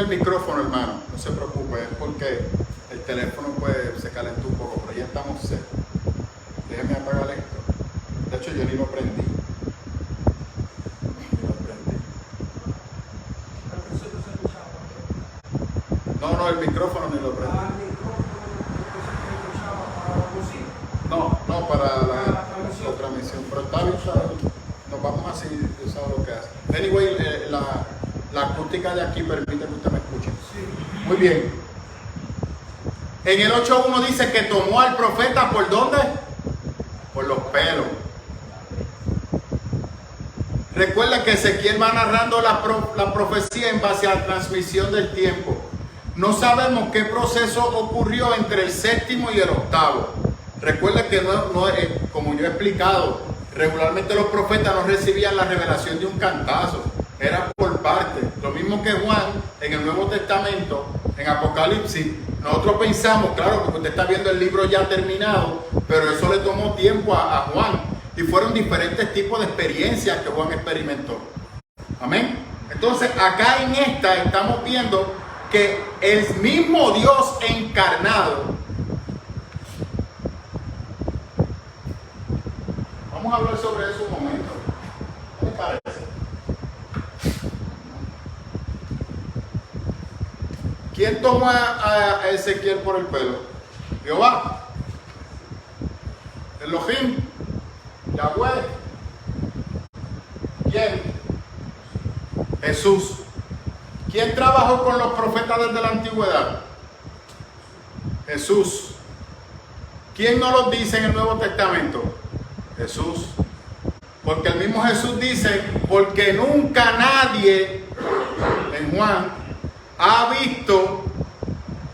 el micrófono, hermano, no se preocupe, es porque el teléfono pues se calentó un poco, pero ya estamos set. Déjeme apagar esto. De hecho, yo ni lo prendí. No, el micrófono ni lo prendí. No, para la transmisión, pero está bien, nos vamos a seguir usando lo que hace. Anyway, la acústica de aquí permite que usted me escuche. Muy bien. En el 8.1 dice que tomó al profeta, ¿por dónde? Por los pelos. Recuerda que Ezequiel va narrando la profecía en base a la transmisión del tiempo. No sabemos qué proceso ocurrió entre el séptimo y el octavo. Recuerda que como yo he explicado, regularmente los profetas no recibían la revelación de un cantazo. Era por parte. Lo mismo que Juan en el Nuevo Testamento, en Apocalipsis. Nosotros pensamos, claro, porque usted está viendo el libro ya terminado, pero eso le tomó tiempo a Juan. Y fueron diferentes tipos de experiencias que Juan experimentó. Amén. Entonces, acá en esta estamos viendo que el mismo Dios encarnado. Vamos a hablar sobre eso un momento. ¿Qué les parece? ¿Quién tomó a Ezequiel por el pelo? Jehová. Elohim. Yahweh. ¿Quién? Jesús. ¿Quién trabajó con los profetas desde la antigüedad? Jesús. ¿Quién nos lo dice en el Nuevo Testamento? Jesús. Porque el mismo Jesús dice, porque nunca nadie, en Juan, ha visto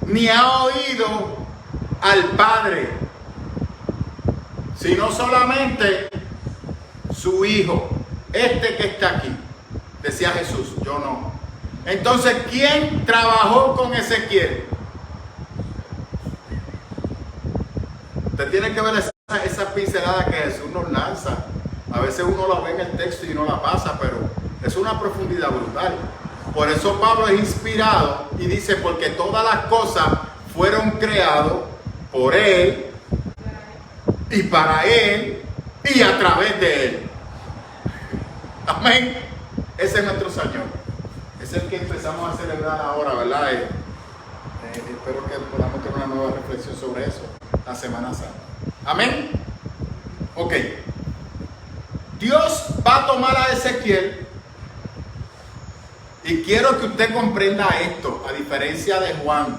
ni ha oído al Padre, sino solamente su Hijo, este que está aquí. Decía Jesús, yo no. Entonces, ¿quién trabajó con Ezequiel? Usted tiene que ver esa pincelada que Jesús nos lanza. A veces uno la ve en el texto y no la pasa, pero es una profundidad brutal. Por eso Pablo es inspirado y dice, porque todas las cosas fueron creadas por Él y para Él y a través de Él. Amén. Ese es nuestro Señor. Es el que empezamos a celebrar ahora, ¿verdad? Espero que podamos tener una nueva reflexión sobre eso la Semana Santa. Amén. Ok. Dios va a tomar a Ezequiel. Y quiero que usted comprenda esto, a diferencia de Juan.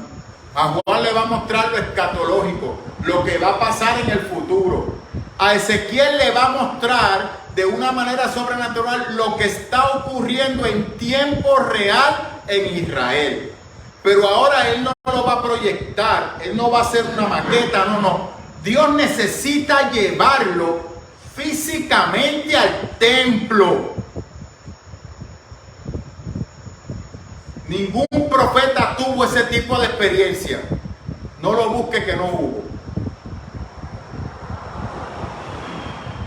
A Juan le va a mostrar lo escatológico, lo que va a pasar en el futuro. A Ezequiel le va a mostrar de una manera sobrenatural lo que está ocurriendo en tiempo real en Israel. Pero ahora él no lo va a proyectar, él no va a hacer una maqueta, no. Dios necesita llevarlo físicamente al templo. Ningún profeta tuvo ese tipo de experiencia. No lo busque que no hubo.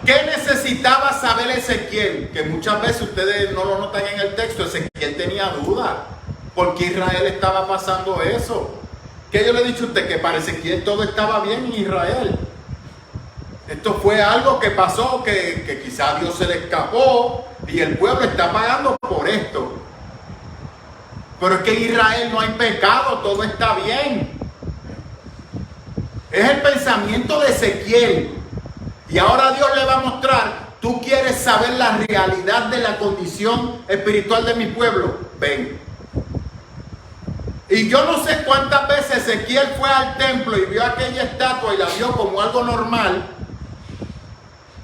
¿Qué necesitaba saber Ezequiel? Que muchas veces ustedes no lo notan en el texto. Ezequiel tenía dudas. ¿Por qué Israel estaba pasando eso? ¿Qué yo le he dicho a usted? Que para Ezequiel todo estaba bien en Israel. Esto fue algo que pasó, que quizás Dios se le escapó y el pueblo está pagando por esto. Pero es que en Israel no hay pecado, todo está bien. Es el pensamiento de Ezequiel. Y ahora Dios le va a mostrar, tú quieres saber la realidad de la condición espiritual de mi pueblo, ven. Y yo no sé cuántas veces Ezequiel fue al templo y vio aquella estatua y la vio como algo normal.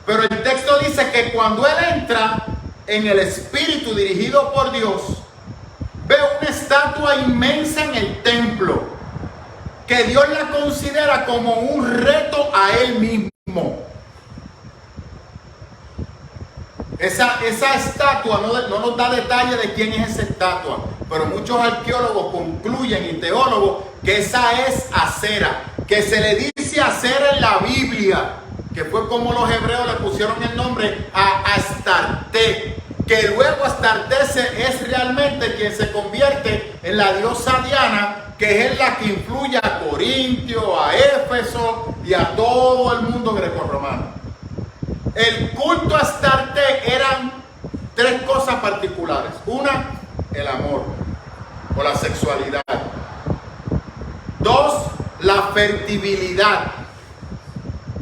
Pero el texto dice que cuando él entra en el espíritu dirigido por Dios, ve una estatua inmensa en el templo, que Dios la considera como un reto a él mismo. Esa estatua no nos da detalle de quién es esa estatua, pero muchos arqueólogos concluyen y teólogos que esa es Acera, que se le dice Acera en la Biblia, que fue como los hebreos le pusieron el nombre a Astarte, que luego Astarte es realmente quien se convierte en la diosa Diana, que es la que influye a Corintio, a Éfeso y a todo el mundo grecorromano. El culto a Astarte eran tres cosas particulares. Una, el amor o la sexualidad. Dos, la fertilidad.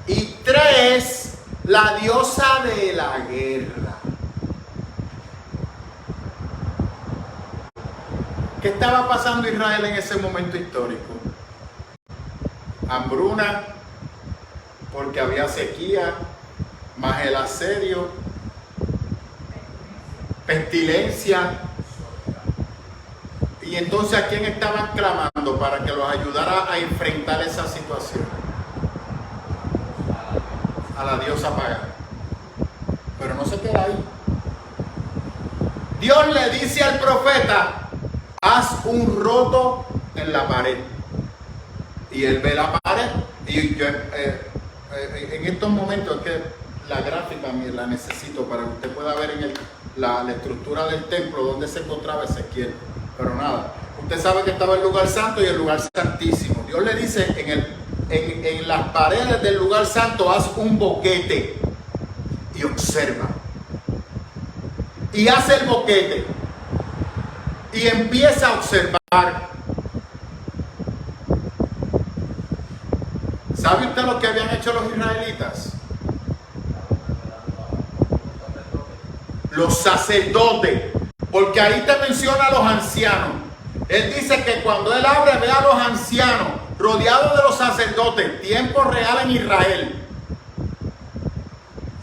Y tres, la diosa de la guerra. ¿Qué estaba pasando Israel en ese momento histórico? Hambruna, porque había sequía, más el asedio, pestilencia. Y entonces, ¿a quién estaban clamando para que los ayudara a enfrentar esa situación? A la diosa pagana. Pero no se queda ahí. Dios le dice al profeta: haz un roto en la pared. Y él ve la pared. Y yo, en estos momentos, es que la gráfica la necesito para que usted pueda ver en la estructura del templo donde se encontraba Ezequiel. Pero nada, usted sabe que estaba el lugar santo y el lugar santísimo. Dios le dice en las paredes del lugar santo: haz un boquete y observa. Y hace el boquete y empieza a observar. ¿Sabe usted lo que habían hecho los israelitas? Los sacerdotes, porque ahí te menciona a los ancianos. Él dice que cuando él abre, ve a los ancianos rodeados de los sacerdotes, tiempo real en Israel.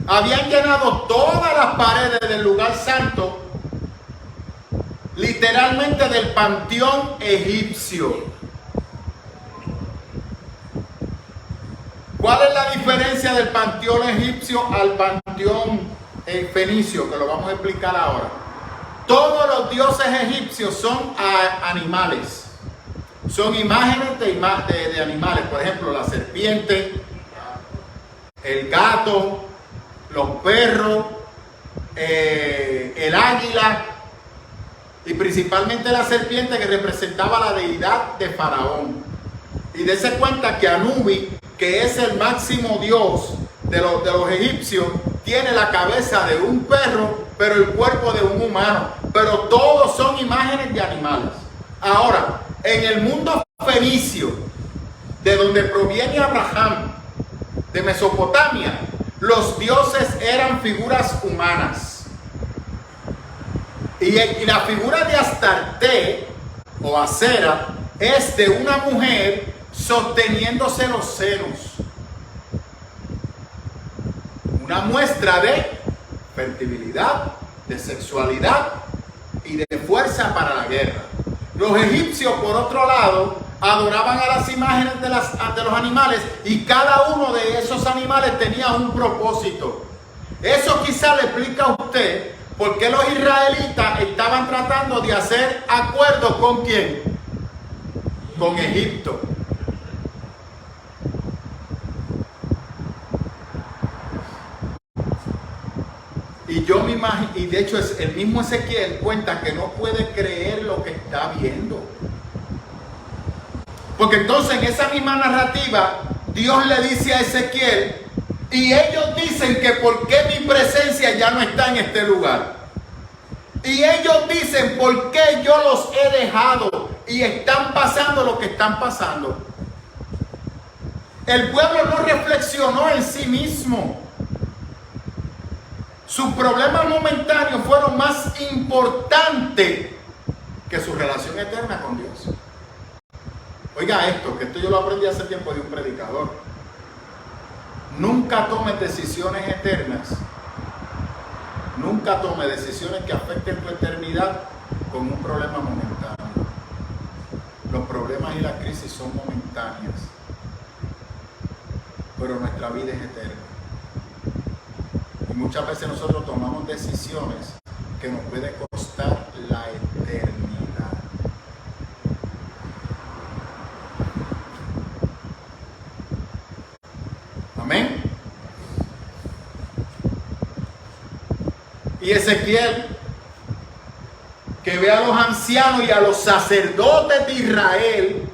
Habían llenado todas las paredes del lugar santo, literalmente del panteón egipcio. ¿Cuál es la diferencia del panteón egipcio al panteón fenicio? Que lo vamos a explicar ahora. Todos los dioses egipcios son animales. Son imágenes de animales. Por ejemplo, la serpiente, el gato, los perros, el águila. Y principalmente la serpiente, que representaba la deidad de Faraón. Y dése cuenta que Anubis, que es el máximo dios de los egipcios, tiene la cabeza de un perro, pero el cuerpo de un humano. Pero todos son imágenes de animales. Ahora, en el mundo fenicio, de donde proviene Abraham, de Mesopotamia, los dioses eran figuras humanas. Y la figura de Astarte o Acera es de una mujer sosteniéndose los senos. Una muestra de fertilidad, de sexualidad y de fuerza para la guerra. Los egipcios, por otro lado, adoraban a las imágenes de los animales, y cada uno de esos animales tenía un propósito. Eso quizá le explica a usted por qué los israelitas estaban tratando de hacer acuerdos con ¿quién? Con Egipto. Y yo me imagino, y de hecho el mismo Ezequiel cuenta que no puede creer lo que está viendo. Porque entonces en esa misma narrativa, Dios le dice a Ezequiel: y ellos dicen que por qué mi presencia ya no está en este lugar. Y ellos dicen: ¿por qué yo los he dejado y están pasando lo que están pasando? El pueblo no reflexionó en sí mismo. Sus problemas momentáneos fueron más importantes que su relación eterna con Dios. Oiga esto, que esto yo lo aprendí hace tiempo de un predicador. Nunca tome decisiones eternas. Nunca tome decisiones que afecten tu eternidad con un problema momentáneo. Los problemas y las crisis son momentáneas, pero nuestra vida es eterna. Y muchas veces nosotros tomamos decisiones que nos puede costar la eternidad. Amén. Y Ezequiel, que ve a los ancianos y a los sacerdotes de Israel,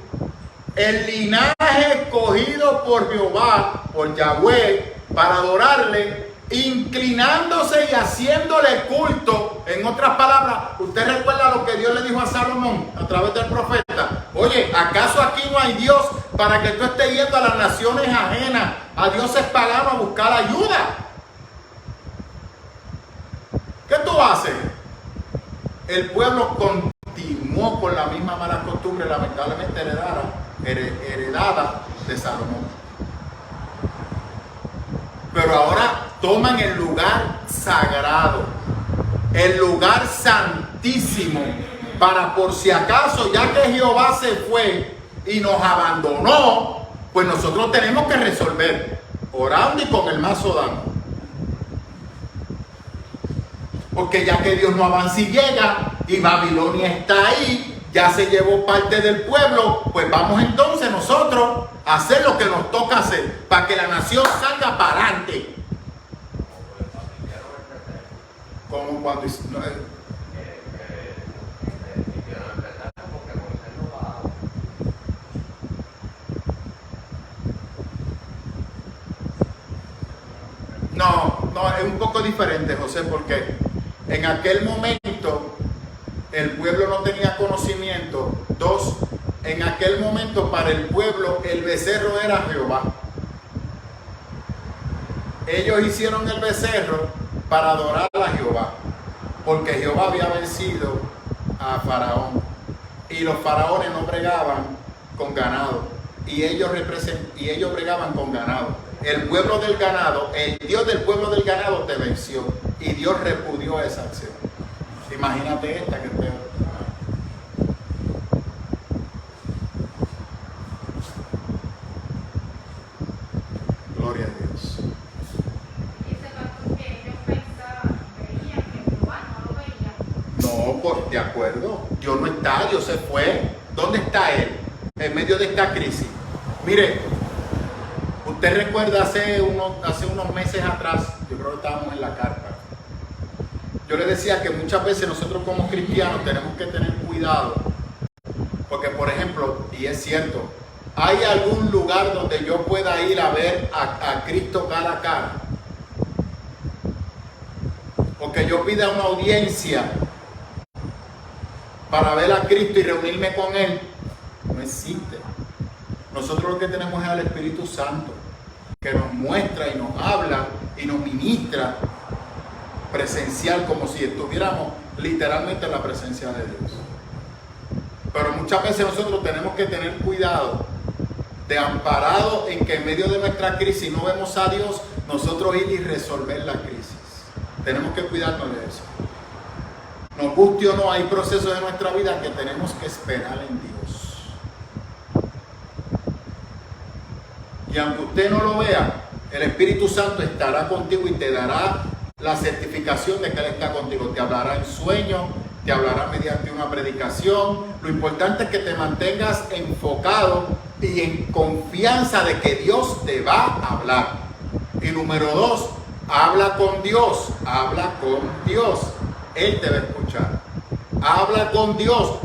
el linaje escogido por Jehová, por Yahweh, para adorarle, inclinándose y haciéndole culto. En otras palabras, usted recuerda lo que Dios le dijo a Salomón a través del profeta. Oye, ¿acaso aquí no hay Dios para que tú estés yendo a las naciones ajenas, a dioses paganos, a buscar ayuda? ¿Qué tú haces? El pueblo continuó con la misma mala costumbre, lamentablemente heredada de Salomón. Pero ahora toman el lugar sagrado, el lugar santísimo, para por si acaso, ya que Jehová se fue y nos abandonó, pues nosotros tenemos que resolver, orando y con el mazo dando. Porque ya que Dios no avanza y llega, y Babilonia está ahí, ya se llevó parte del pueblo, pues vamos entonces nosotros a hacer lo que nos toca hacer, para que la nación salga para adelante. Como cuando... No, es un poco diferente, José, porque en aquel momento el pueblo no tenía conocimiento. Dos, en aquel momento para el pueblo el becerro era Jehová. Ellos hicieron el becerro para adorar a Jehová, porque Jehová había vencido a Faraón, y los faraones no bregaban con ganado, y ellos bregaban con ganado. El pueblo del ganado, el Dios del pueblo del ganado te venció, y Dios repudió esa acción. Imagínate esta que peor. Gloria a Dios. No, de acuerdo. Dios no está, Dios se fue. ¿Dónde está Él? En medio de esta crisis. Mire, usted recuerda hace unos meses atrás, yo creo que estábamos en la carta. Yo le decía que muchas veces nosotros como cristianos tenemos que tener cuidado. Porque, por ejemplo, y es cierto, ¿hay algún lugar donde yo pueda ir a ver a Cristo cara a cara? O que yo pida una audiencia para ver a Cristo y reunirme con Él. No existe. Nosotros lo que tenemos es al Espíritu Santo, que nos muestra y nos habla y nos ministra presencial, como si estuviéramos literalmente en la presencia de Dios. Pero muchas veces nosotros tenemos que tener cuidado de, amparado en que en medio de nuestra crisis no vemos a Dios, nosotros ir y resolver la crisis. Tenemos que cuidarnos de eso. Nos guste o no, hay procesos de nuestra vida que tenemos que esperar en Dios. Y aunque usted no lo vea, el Espíritu Santo estará contigo y te dará la certificación de que Él está contigo. Te hablará en sueño, te hablará mediante una predicación. Lo importante es que te mantengas enfocado y en confianza de que Dios te va a hablar. Y número dos, habla con Dios, habla con Dios. Él te va a escuchar. Habla con Dios.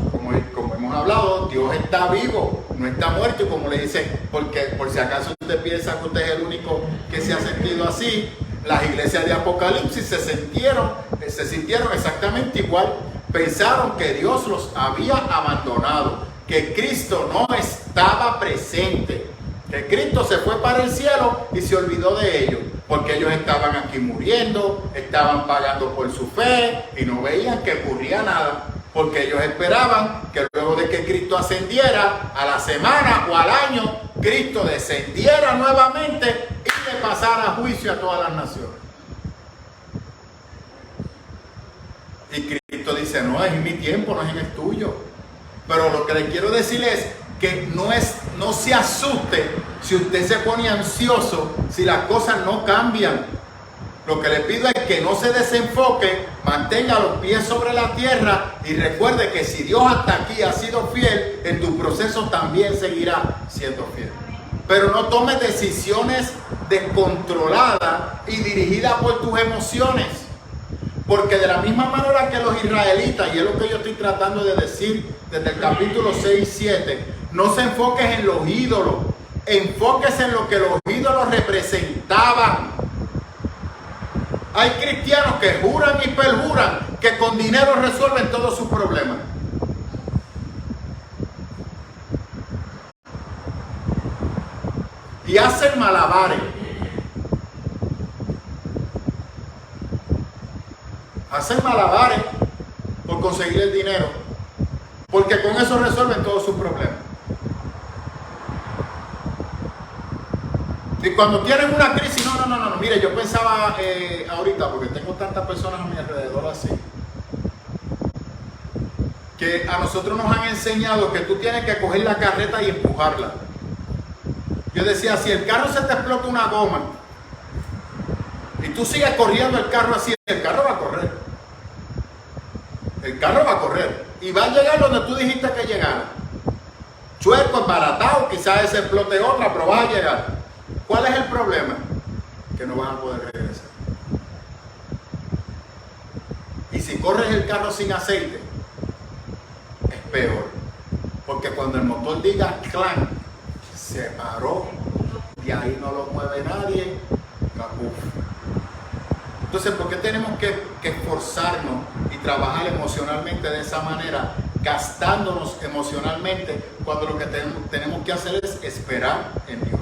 Como hemos hablado, Dios está vivo, no está muerto. Y como le dice, porque por si acaso usted piensa que usted es el único que se ha sentido así, las iglesias de Apocalipsis se sintieron exactamente igual. Pensaron que Dios los había abandonado, que Cristo no estaba presente, que Cristo se fue para el cielo y se olvidó de ellos, porque ellos estaban aquí muriendo, estaban pagando por su fe y no veían que ocurría nada, porque ellos esperaban que luego de que Cristo ascendiera, a la semana o al año, Cristo descendiera nuevamente y le pasara juicio a todas las naciones. Y Cristo dice, no es en mi tiempo, no es en el tuyo. Pero lo que le quiero decir es que no se asuste si usted se pone ansioso, si las cosas no cambian. Lo que le pido es que no se desenfoque, mantenga los pies sobre la tierra y recuerde que si Dios hasta aquí ha sido fiel, en tu proceso también seguirá siendo fiel. Pero no tomes decisiones descontroladas y dirigidas por tus emociones. Porque de la misma manera que los israelitas, y es lo que yo estoy tratando de decir desde el capítulo 6 y 7, no se enfoques en los ídolos, enfóquese en lo que los ídolos representaban. Hay cristianos que juran y perjuran que con dinero resuelven todos sus problemas. Y hacen malabares. Hacen malabares por conseguir el dinero. Porque con eso resuelven todos sus problemas. Y cuando tienen una crisis, no, mire, yo pensaba ahorita, porque tengo tantas personas a mi alrededor así, que a nosotros nos han enseñado que tú tienes que coger la carreta y empujarla. Yo decía, si el carro se te explota una goma y tú sigues corriendo el carro así, el carro va a correr. El carro va a correr y va a llegar donde tú dijiste que llegara. Chueco, embaratado, quizás se explote otra, pero va a llegar. ¿Cuál es el problema? Que no vas a poder regresar. Y si corres el carro sin aceite, es peor. Porque cuando el motor diga clan, se paró, y ahí no lo mueve nadie, capuf. Entonces, ¿por qué tenemos que esforzarnos y trabajar emocionalmente de esa manera, gastándonos emocionalmente, cuando lo que tenemos que hacer es esperar en Dios?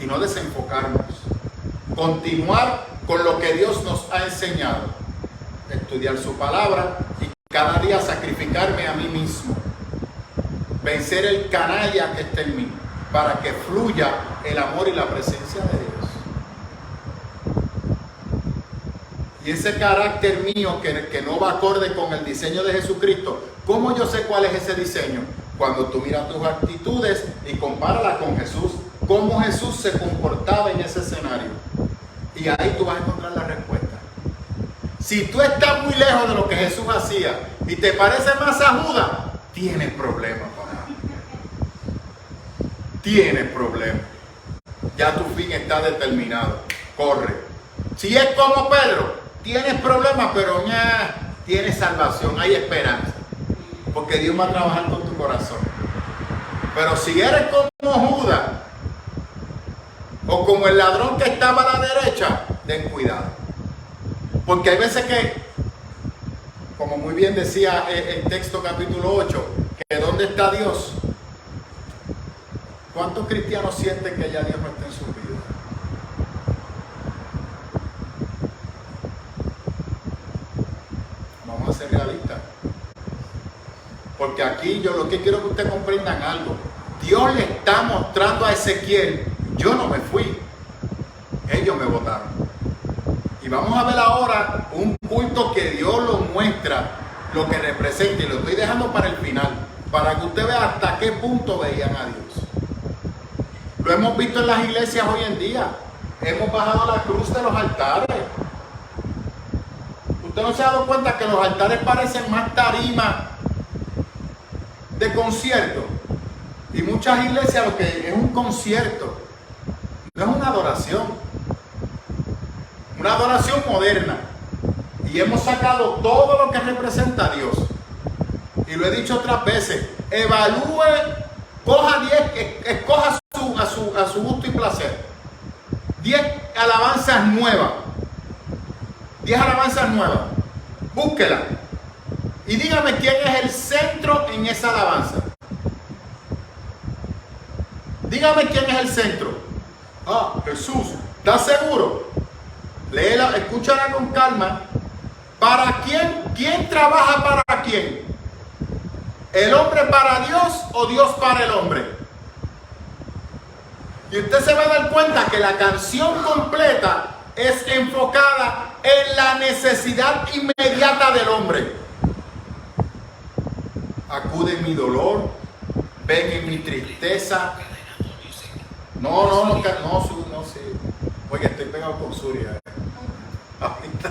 Y no desenfocarnos. Continuar con lo que Dios nos ha enseñado. Estudiar su palabra y cada día sacrificarme a mí mismo. Vencer el canalla que está en mí, para que fluya el amor y la presencia de Dios. Y ese carácter mío que no va acorde con el diseño de Jesucristo, ¿cómo yo sé cuál es ese diseño? Cuando tú miras tus actitudes y compáralas con Jesús, cómo Jesús se comportaba en ese escenario. Y ahí tú vas a encontrar la respuesta. Si tú estás muy lejos de lo que Jesús hacía y te parece más a Judas, tienes problemas, papá. Tienes problemas. Ya tu fin está determinado. Corre. Si es como Pedro, tienes problemas, pero ya tienes salvación, hay esperanza. Porque Dios va a trabajar con tu corazón. Pero si eres como Judas, o como el ladrón que estaba a la derecha, ten cuidado. Porque hay veces que, como muy bien decía el texto capítulo 8, que ¿dónde está Dios? ¿Cuántos cristianos sienten que ya Dios no está en su vida? Vamos a ser realistas. Porque aquí yo lo que quiero que ustedes comprendan algo. Dios le está mostrando a Ezequiel, yo no me fui, ellos me votaron. Y vamos a ver ahora un punto que Dios lo muestra, lo que representa, y lo estoy dejando para el final, para que usted vea hasta qué punto veían a Dios. Lo hemos visto en las iglesias hoy en día. Hemos bajado la cruz de los altares. ¿Usted no se ha dado cuenta que los altares parecen más tarimas de concierto? Y muchas iglesias lo que es un concierto, no es una adoración. Una adoración moderna. Y hemos sacado todo lo que representa a Dios. Y lo he dicho otras veces. Evalúe, coja 10, escoja a su gusto y placer. 10 alabanzas nuevas. 10 alabanzas nuevas. Búsquela. Y dígame quién es el centro en esa alabanza. Dígame quién es el centro. Ah, Jesús. ¿Estás seguro? Léela, escúchala con calma. ¿Para quién? ¿Quién trabaja para quién? ¿El hombre para Dios o Dios para el hombre? Y usted se va a dar cuenta que la canción completa es enfocada en la necesidad inmediata del hombre. Acude en mi dolor, ven en mi tristeza. No, sí. Oye, estoy pegado con Suria. Ahorita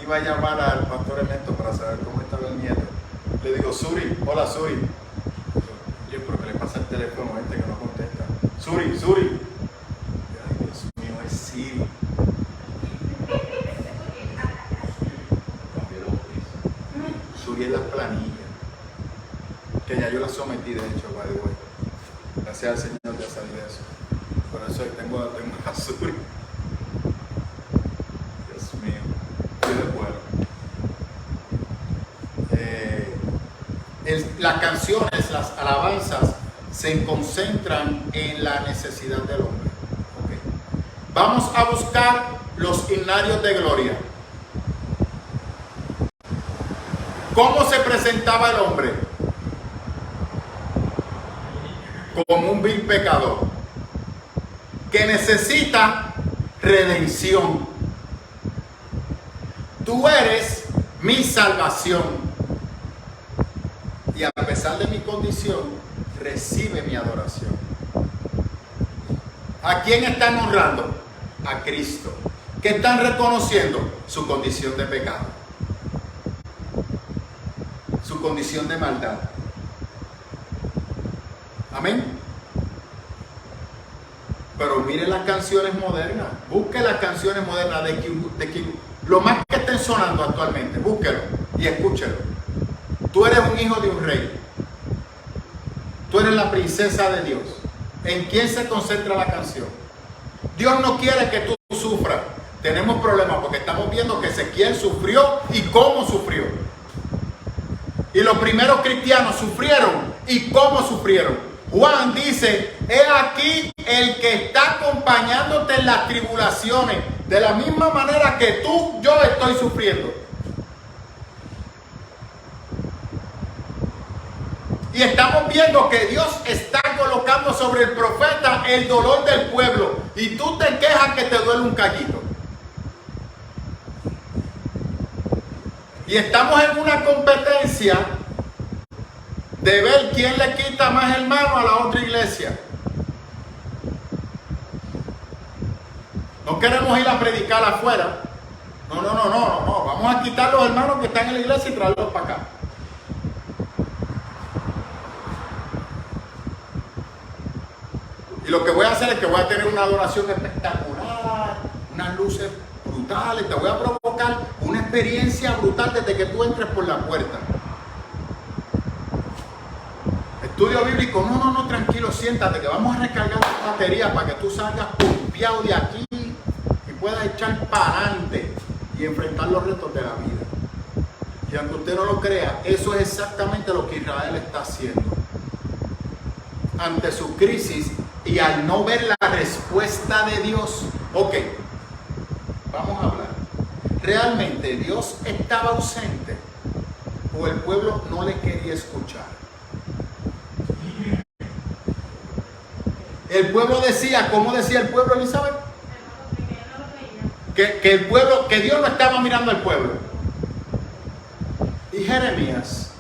iba a llamar al pastor Ernesto para saber cómo estaba el nieto. Le digo, Suri, hola Suri. Yo creo que le pasa el teléfono a este que no contesta. Suri. Ay, Dios mío, es Siri. ya yo la sometí, de hecho, by the way. Gracias al Señor de salir de eso. Por eso tengo azul. Dios mío. Estoy de acuerdo. Las canciones, las alabanzas, se concentran en la necesidad del hombre. Okay. Vamos a buscar los himnarios de gloria. ¿Cómo se presentaba el hombre? Como un vil pecador que necesita redención. Tú eres mi salvación y a pesar de mi condición recibe mi adoración. ¿A quién están honrando? A Cristo. ¿Qué están reconociendo? Su condición de pecado, su condición de maldad. Amén. Pero mire las canciones modernas, busque las canciones modernas de quien lo más que estén sonando actualmente, búsquelo y escúchelo. Tú eres un hijo de un rey, tú eres la princesa de Dios. ¿En quién se concentra la canción? Dios no quiere que tú sufras. Tenemos problemas porque estamos viendo que Ezequiel sufrió y cómo sufrió. Y los primeros cristianos sufrieron y cómo sufrieron. Juan dice, he aquí el que está acompañándote en las tribulaciones, de la misma manera que yo estoy sufriendo. Y estamos viendo que Dios está colocando sobre el profeta el dolor del pueblo. Y tú te quejas que te duele un callito. Y estamos en una competencia de ver quién le quita más hermano a la otra iglesia. No queremos ir a predicar afuera. No. Vamos a quitar los hermanos que están en la iglesia y traerlos para acá. Y lo que voy a hacer es que voy a tener una adoración espectacular, unas luces brutales, te voy a provocar una experiencia brutal desde que tú entres por la puerta. Estudio bíblico, no, tranquilo, siéntate que vamos a recargar la batería para que tú salgas pompeado de aquí y puedas echar para adelante y enfrentar los retos de la vida. Y aunque usted no lo crea, eso es exactamente lo que Israel está haciendo. Ante su crisis y al no ver la respuesta de Dios. Ok, vamos a hablar. ¿Realmente Dios estaba ausente o el pueblo no le quería escuchar? El pueblo decía, ¿cómo decía el pueblo, Elizabeth? Que Dios no estaba mirando al pueblo. Y Jeremías,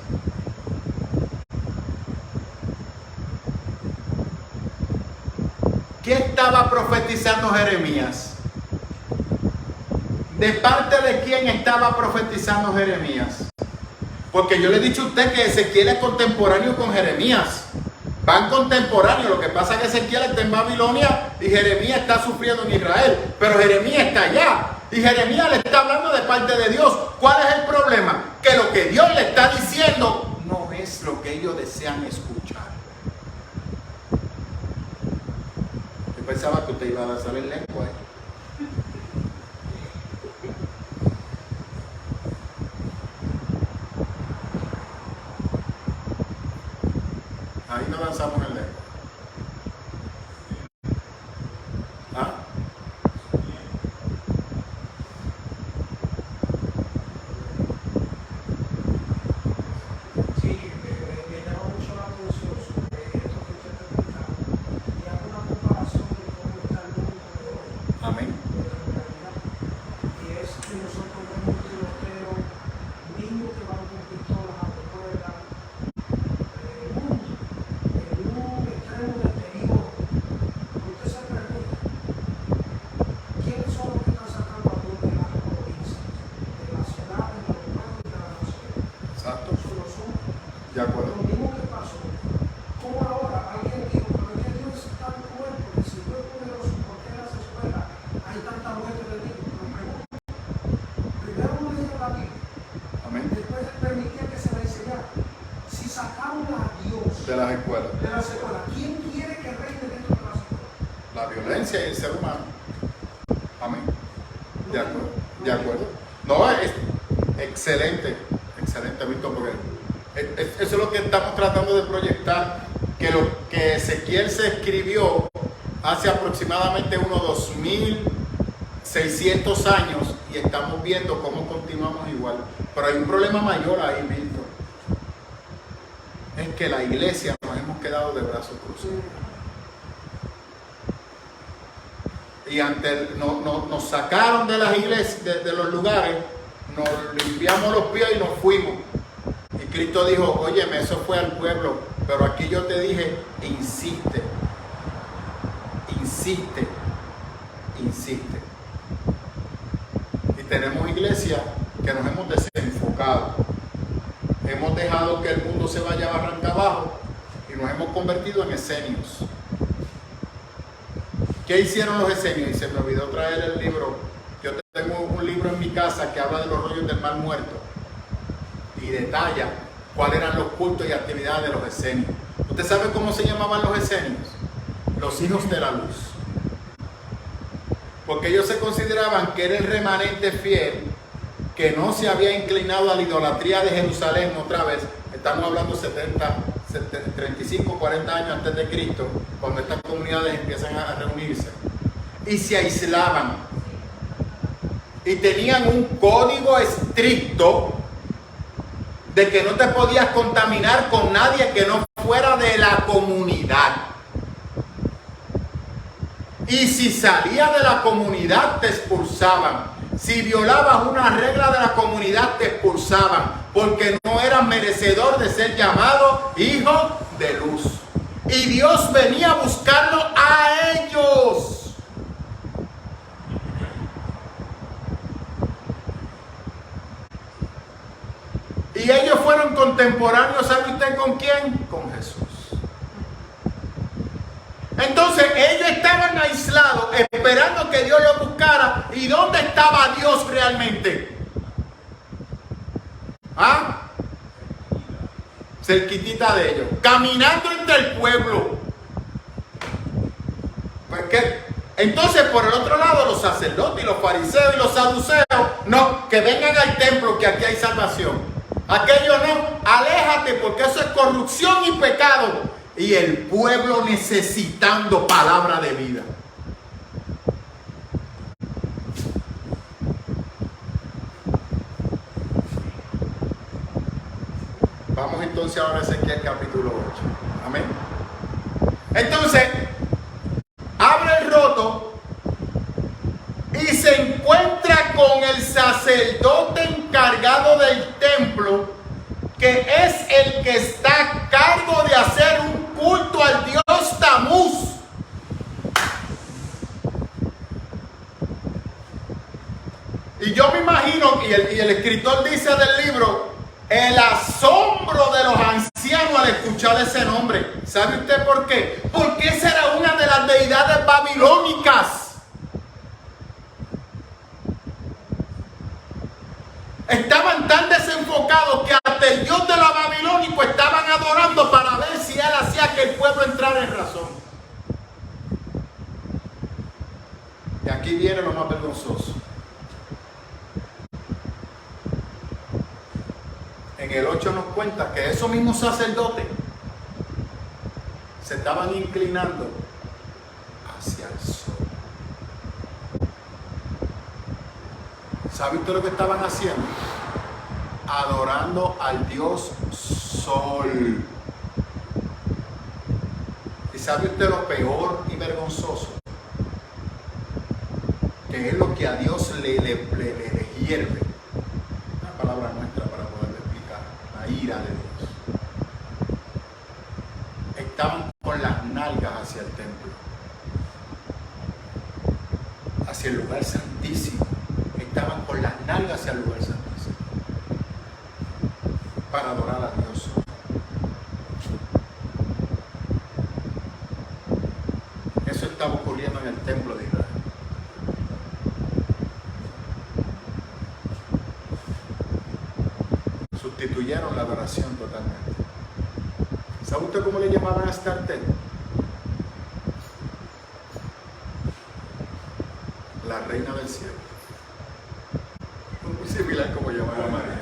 ¿qué estaba profetizando Jeremías? ¿De parte de quién estaba profetizando Jeremías? Porque yo le he dicho a usted que Ezequiel es contemporáneo con Jeremías. Van contemporáneos. Lo que pasa es que Ezequiel está en Babilonia y Jeremías está sufriendo en Israel. Pero Jeremías está allá. Y Jeremías le está hablando de parte de Dios. ¿Cuál es el problema? Que lo que Dios le está diciendo no es lo que ellos desean escuchar. Yo pensaba que usted iba a lanzar el lengua. Ahí no lanzamos el lengua. ¿Ah? Sí, me llama mucho la atención sobre esto que usted está explicando y hago una comparación de cómo está el mundo de hoy. Amén. Y es que nosotros vemos tiroteos, niños que van con pistolas a la escuela, el mundo, en un extremo de peligro. Usted se pregunta, iglesia y el ser humano. Amén. De acuerdo. De acuerdo. No, es excelente. Excelente, Víctor, porque eso es lo que estamos tratando de proyectar. Que lo que Ezequiel se escribió hace aproximadamente unos 2600 años y estamos viendo cómo continuamos igual. Pero hay un problema mayor ahí, Víctor. Es que la iglesia nos hemos quedado de brazos cruzados. Y nos sacaron de las iglesias, de los lugares, nos limpiamos los pies y nos fuimos. Y Cristo dijo, óyeme, eso fue al pueblo, pero aquí yo te dije, insiste, insiste, insiste. Y tenemos iglesias que nos hemos desenfocado. Hemos dejado que el mundo se vaya barranca abajo y nos hemos convertido en esenios. ¿Qué hicieron los esenios? Y se me olvidó traer el libro. Yo tengo un libro en mi casa que habla de los rollos del mar muerto y detalla cuáles eran los cultos y actividades de los esenios. ¿Usted sabe cómo se llamaban los esenios? Los hijos de la luz. Porque ellos se consideraban que era el remanente fiel que no se había inclinado a la idolatría de Jerusalén otra vez. Estamos hablando 35, 40 años antes de Cristo, cuando estas comunidades empiezan a reunirse. Y se aislaban. Y tenían un código estricto de que no te podías contaminar con nadie que no fuera de la comunidad. Y si salías de la comunidad te expulsaban. Si violabas una regla de la comunidad te expulsaban, porque no eras merecedor de ser llamado hijo de luz. Y Dios venía a buscarlo a ellos. Y ellos fueron contemporáneos, ¿sabe usted con quién? Con Jesús. Entonces ellos estaban aislados, esperando que Dios los buscara. ¿Y dónde estaba Dios realmente? ¿Ah? Cerquitita de ellos, caminando entre el pueblo. Pues que, entonces por el otro lado los sacerdotes y los fariseos y los saduceos, no, que vengan al templo que aquí hay salvación. Aquello no, aléjate porque eso es corrupción y pecado. Y el pueblo necesitando palabra de vida. Vamos entonces ahora a Ezequiel capítulo 8. Amén. Entonces, abre el roto y se encuentra con el sacerdote encargado del templo, que es el que está a cargo de hacer un culto al dios Tamuz. Y yo me imagino, y el escritor dice del libro, el asombro de los ancianos al escuchar ese nombre. ¿Sabe usted por qué? Porque esa era una de las deidades babilónicas. Estaban tan desenfocados que hasta el dios de los babilónicos estaban adorando para ver si él hacía que el pueblo entrara en razón. Y aquí viene lo más vergonzoso. En el 8 nos cuenta que esos mismos sacerdotes se estaban inclinando hacia el sol. ¿Sabe usted lo que estaban haciendo? Adorando al dios sol. ¿Y sabe usted lo peor y vergonzoso? Que es lo que a Dios le hierve. Una palabra nuestra para poder explicar. La ira de Dios. Estaban con las nalgas hacia el templo. Hacia el lugar santísimo. Estaban con las nalgas hacia el lugar santísimo para adorar a Dios. Eso estaba ocurriendo en el templo de Israel. Sustituyeron la adoración totalmente. ¿Sabe usted cómo le llamaban a Astarte? la reina del cielo. Muy similar como llamar a María.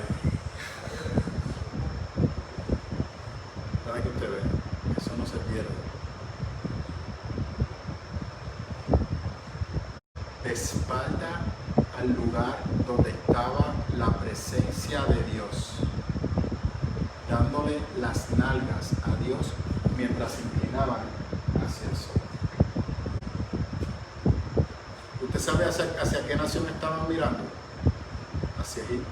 Para que usted vea, eso no se pierde. De espalda al lugar donde estaba la presencia de Dios, dándole las nalgas a Dios mientras se inclinaban hacia el sol. ¿Usted sabe hacia qué nación estaban mirando? Hacia Egipto.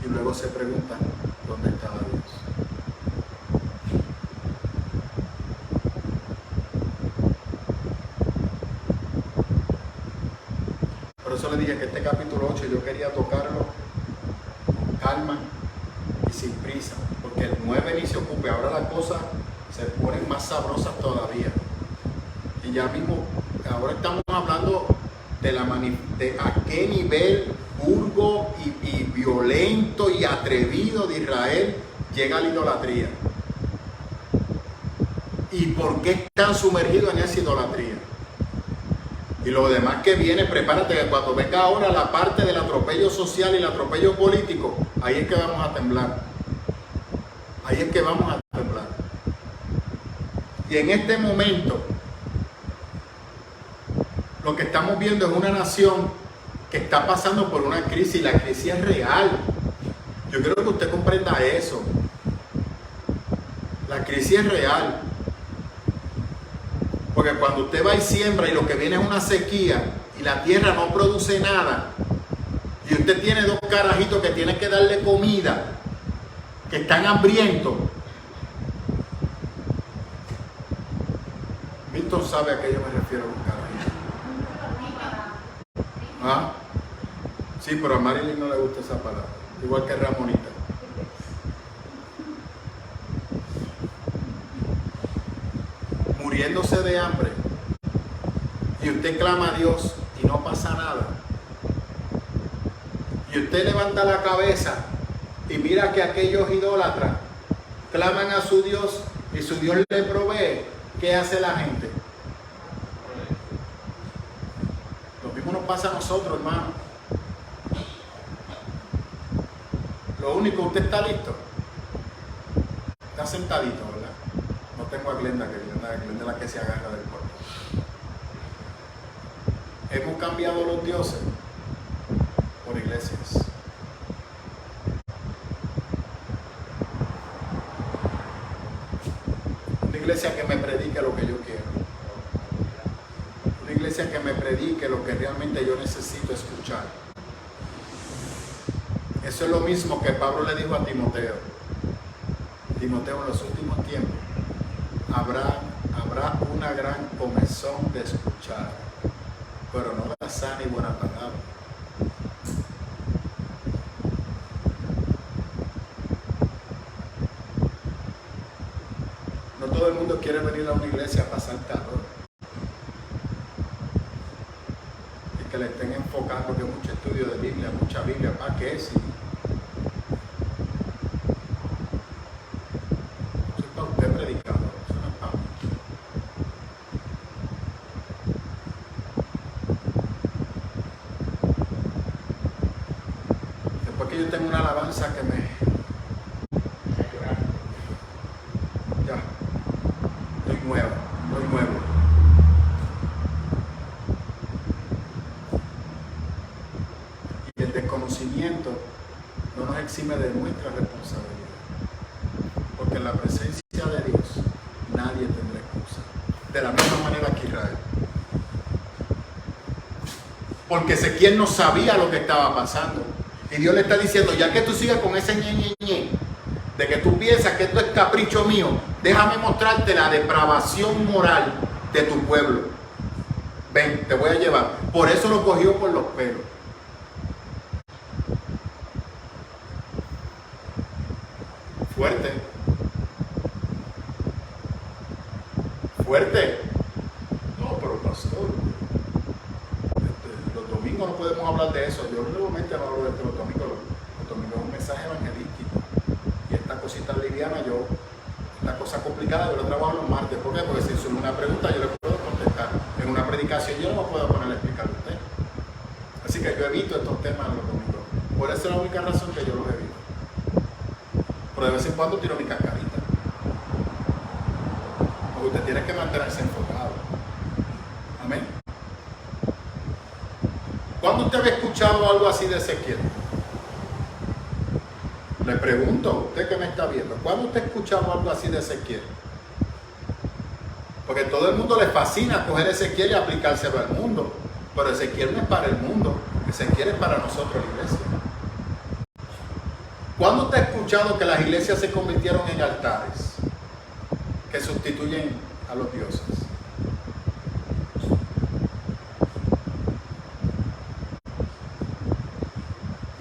Y luego se preguntan, ¿dónde estaba Dios? Por eso le dije que este capítulo 8 yo quería tocarlo con calma y sin prisa, porque el 9 ni se ocupe, ahora las cosas se ponen más sabrosas todavía. Y ya mismo, ahora estamos hablando de a qué nivel burgo y violento y atrevido de Israel llega la idolatría. Y por qué están sumergidos en esa idolatría. Y lo demás que viene, prepárate que cuando venga ahora la parte del atropello social y el atropello político, ahí es que vamos a temblar. Ahí es que vamos a temblar. Y en este momento, lo que estamos viendo es una nación que está pasando por una crisis, y la crisis es real. Yo quiero que usted comprenda eso. La crisis es real. Porque cuando usted va y siembra y lo que viene es una sequía y la tierra no produce nada, y usted tiene dos carajitos que tiene que darle comida, que están hambrientos. Víctor sabe a qué yo me refiero con carajitos. ¿Ah? Sí, pero a Marilyn no le gusta esa palabra, igual que Ramonita. Muriéndose de hambre, y usted clama a Dios y no pasa nada, y usted levanta la cabeza y mira que aquellos idólatras claman a su Dios y su Dios le provee, ¿qué hace la gente? Lo mismo nos pasa a nosotros, hermano. Lo único, usted está listo, está sentadito, ¿verdad? No tengo a Glenda, que Glenda es la que se agarra del cuerpo. Hemos cambiado los dioses por iglesias. Una iglesia que me predique lo que yo quiero. Una iglesia que me predique lo que realmente yo necesito escuchar. Eso es lo mismo que Pablo le dijo a Timoteo. Timoteo, en los últimos tiempos habrá una gran comezón de escuchar, pero no la sana y buena palabra. No todo el mundo quiere venir a una iglesia a pasar calor. Y que le estén enfocando que mucho estudio de Biblia, mucha Biblia, ¿para qué? Sí. Eso es para usted, predicador, eso no es para mí. Después que yo tengo una alabanza que me... Ya, estoy nuevo. Y el desconocimiento no nos exime de nuestra responsabilidad. Porque en la presencia de Dios nadie tendrá excusa. De la misma manera que Israel. Porque Ezequiel no sabía lo que estaba pasando. Y Dios le está diciendo, ya que tú sigas con ese ñe, de que tú piensas que esto es capricho mío, déjame mostrarte la depravación moral de tu pueblo. Ven, te voy a llevar. Por eso lo cogió por los pelos. Fuerte. Fuerte. No, pero pastor, los domingos no podemos hablar de eso. Yo nuevamente no hablo de esto los domingos. Los domingos es un mensaje evangelístico. Y esta cosita liviana, esta cosas complicadas yo lo trabajo los martes. ¿Por qué? Porque si es una pregunta yo le puedo contestar. En una predicación yo no me puedo poner a explicarle a usted. Así que yo evito estos temas los domingos. Por eso es la única razón que yo los evito. Pero de vez en cuando tiro mi cascarita. Porque usted tiene que mantenerse enfocado. Amén. ¿Cuándo usted había escuchado algo así de Ezequiel? Le pregunto, usted que me está viendo, ¿cuándo usted ha escuchado algo así de Ezequiel? Porque todo el mundo le fascina coger Ezequiel y aplicárselo al mundo. Pero Ezequiel no es para el mundo, Ezequiel es para nosotros, la iglesia. ¿Cuándo usted ha escuchado que las iglesias se convirtieron en altares que sustituyen a los dioses?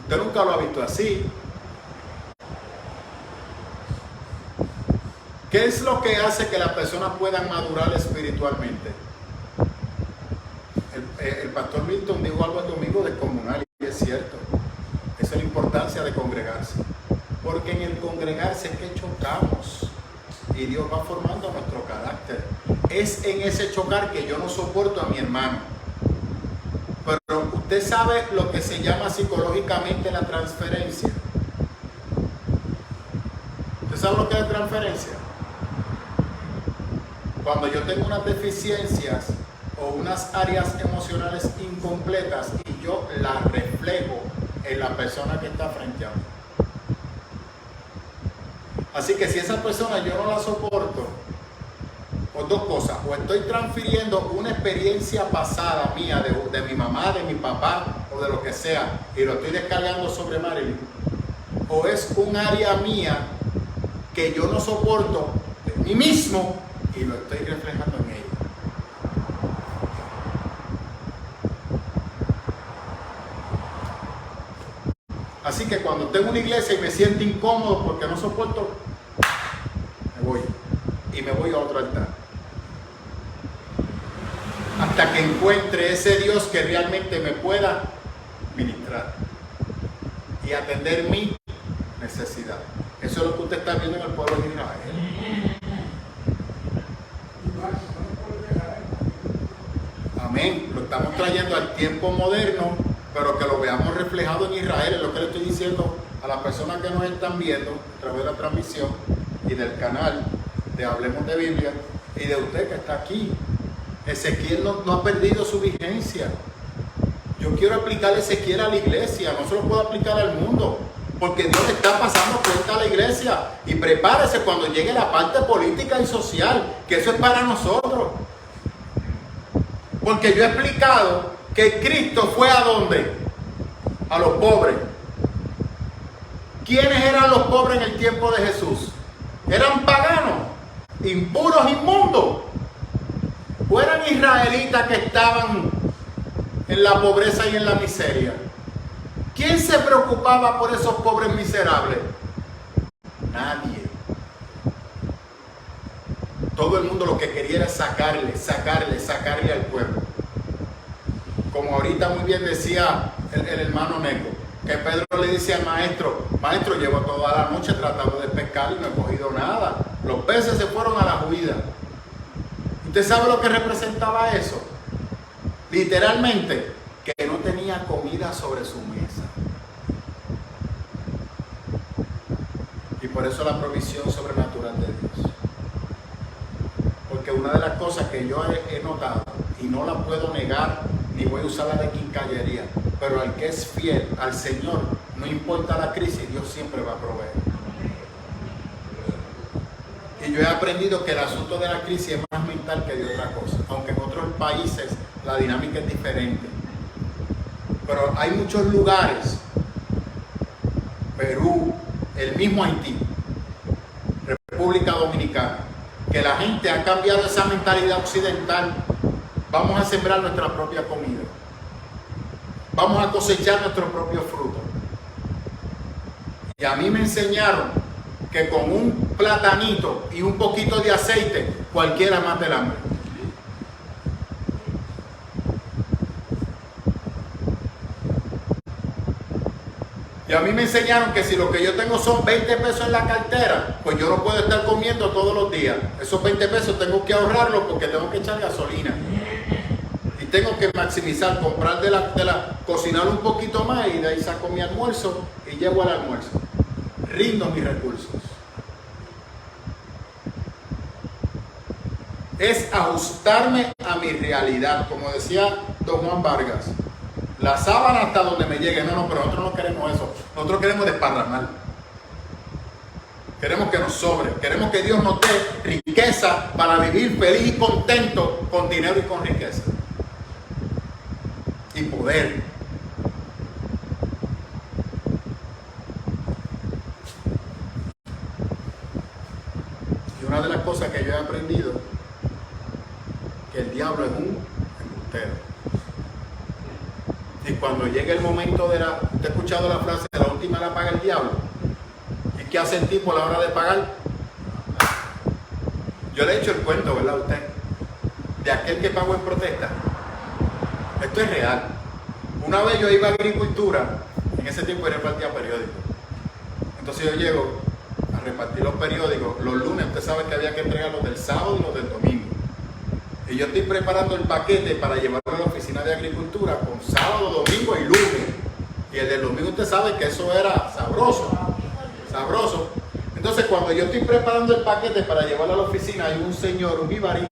Usted nunca lo ha visto así. ¿Qué es lo que hace que las personas puedan madurar espiritualmente? El pastor Milton dijo algo el domingo de comunal y es cierto. Esa es la importancia de congregarse. Porque en el congregarse es que chocamos y Dios va formando nuestro carácter. Es en ese chocar que yo no soporto a mi hermano. Pero usted sabe lo que se llama psicológicamente la transferencia. ¿Usted sabe lo que es transferencia? Cuando yo tengo unas deficiencias o unas áreas emocionales incompletas y yo las reflejo en la persona que está frente a mí. Así que si esa persona yo no la soporto, o dos cosas, o estoy transfiriendo una experiencia pasada mía de mi mamá, de mi papá o de lo que sea y lo estoy descargando sobre Marilyn, o es un área mía que yo no soporto de mí mismo y lo estoy reflejando en ella. Así que cuando tengo una iglesia y me siento incómodo porque no soporto, me voy y me voy a otro altar. Hasta que encuentre ese Dios que realmente me pueda ministrar y atender mi necesidad. Eso es lo que usted está viendo en el pueblo de Israel. Amén. Lo estamos trayendo al tiempo moderno, pero que lo veamos reflejado en Israel. Es lo que le estoy diciendo a las personas que nos están viendo a través de la transmisión y del canal de Hablemos de Biblia y de usted que está aquí. Ezequiel no ha perdido su vigencia. Yo quiero aplicar Ezequiel a la iglesia, no se lo puedo aplicar al mundo, porque Dios le está pasando cuenta a la iglesia. Y prepárese cuando llegue la parte política y social, que eso es para nosotros. Porque yo he explicado que Cristo fue ¿a dónde? A los pobres. ¿Quiénes eran los pobres en el tiempo de Jesús? Eran paganos, impuros, inmundos. ¿O eran israelitas que estaban en la pobreza y en la miseria? ¿Quién se preocupaba por esos pobres miserables? Nadie. Todo el mundo lo que quería era sacarle al pueblo. Como ahorita muy bien decía el hermano Neco, que Pedro le dice al maestro, maestro, llevo toda la noche tratando de pescar y no he cogido nada. Los peces se fueron a la huida. ¿Usted sabe lo que representaba eso? Literalmente, que no tenía comida sobre su mesa. Y por eso la provisión sobrenatural de Dios. Porque una de las cosas que yo he notado, y no la puedo negar, ni voy a usarla de quincallería, pero al que es fiel al Señor, no importa la crisis, Dios siempre va a proveer. Y yo he aprendido que el asunto de la crisis es más mental que de otra cosa, aunque en otros países la dinámica es diferente. Pero hay muchos lugares, Perú, el mismo Haití, República Dominicana, que la gente ha cambiado esa mentalidad occidental. Vamos a sembrar nuestra propia comida. Vamos a cosechar nuestro propio fruto. Y a mí me enseñaron que con un platanito y un poquito de aceite, cualquiera mata el hambre. Y a mí me enseñaron que si lo que yo tengo son 20 pesos en la cartera, pues yo no puedo estar comiendo todos los días. Esos 20 pesos tengo que ahorrarlos porque tengo que echar gasolina. Y tengo que maximizar, comprar cocinar un poquito más y de ahí saco mi almuerzo y llevo el almuerzo. Rindo mis recursos. Es ajustarme a mi realidad, como decía don Juan Vargas. La sábana hasta donde me llegue. No, pero nosotros no queremos eso. Nosotros queremos desparramar. Queremos que nos sobre. Queremos que Dios nos dé riqueza para vivir feliz y contento con dinero y con riqueza. Y poder. Y una de las cosas que yo he aprendido, que el diablo es un embustero. Y cuando llegue el momento de la... ¿Usted ha escuchado la frase de la última la paga el diablo? ¿Y qué hace el tipo a la hora de pagar? Yo le he hecho el cuento, ¿verdad? A usted, de aquel que pagó en protesta. Esto es real. Una vez yo iba a agricultura, en ese tiempo yo repartía periódicos. Entonces yo llego a repartir los periódicos. Los lunes, usted sabe que había que entregarlos del sábado y los del domingo. Y yo estoy preparando el paquete para llevarlo a la oficina de agricultura con sábado, domingo y lunes. Y el del domingo usted sabe que eso era sabroso. Sabroso. Entonces cuando yo estoy preparando el paquete para llevarlo a la oficina, hay un señor, un jibarito,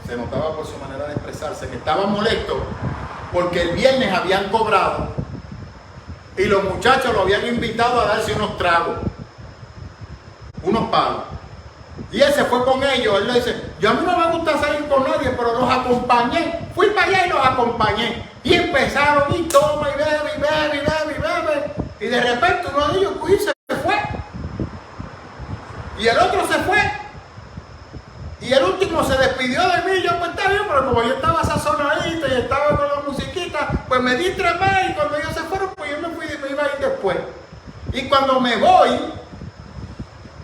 se notaba por su manera de expresarse, que estaba molesto porque el viernes habían cobrado y los muchachos lo habían invitado a darse unos tragos, unos palos. Y él se fue con ellos. Él le dice, yo a mí no me gusta salir con nadie, pero los acompañé. Fui para allá y los acompañé. Y empezaron y toma y bebe, y bebe, y bebe, y bebe. Y de repente uno de ellos se fue. Y el otro se fue. Y el último se despidió de mí. Yo pues está bien, pero como yo estaba sazonadito y estaba con la musiquita, pues me di 3 más y cuando ellos se fueron, pues yo me fui y me iba a ir después. Y cuando me voy,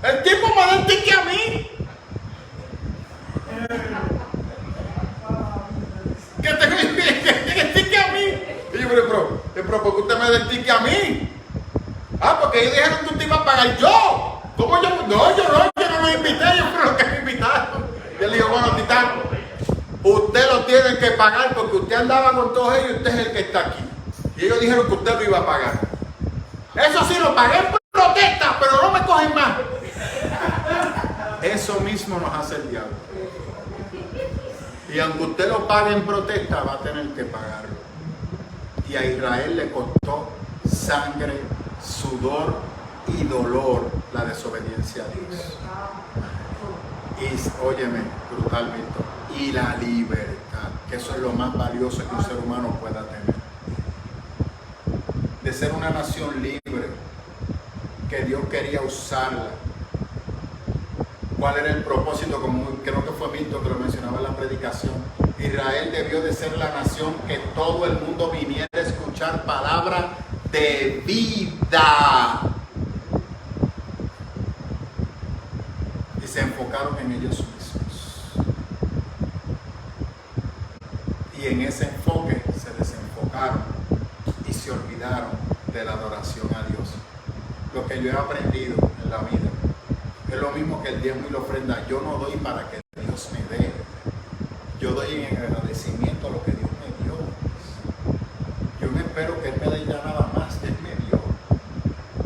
el tipo me da el ticket a mí. ¿Qué el ticket a mí? Y yo, pero ¿por qué usted me da el ticket a mí? Ah, porque ellos dijeron que usted iba a pagar yo. ¿Cómo yo? No, yo no lo invité, yo fui los que me invitaron. Y él dijo, bueno, Titán, usted lo tiene que pagar porque usted andaba con todos ellos y usted es el que está aquí. Y ellos dijeron que usted lo iba a pagar. Eso sí, lo pagué en protesta, pero no me cogen más. Eso mismo nos hace el diablo. Y aunque usted lo pague en protesta, va a tener que pagarlo. Y a Israel le costó sangre, sudor y dolor la desobediencia a Dios. Y, óyeme, brutalmente, y la libertad, que eso es lo más valioso que un ser humano pueda tener. De ser una nación libre, que Dios quería usarla. ¿Cuál era el propósito? Como creo que fue Milton que lo mencionaba en la predicación. Israel debió de ser la nación que todo el mundo viniera a escuchar palabra de vida. Y se enfocaron en ellos mismos. Y en ese enfoque se desenfocaron y se olvidaron de la adoración a Dios. Lo que yo he aprendido en la vida es lo mismo que el diezmo y la ofrenda. Yo no doy para que Dios me dé. Yo doy en agradecimiento a lo que Dios me dio. Yo no espero que Él me dé ya nada más. Él me dio.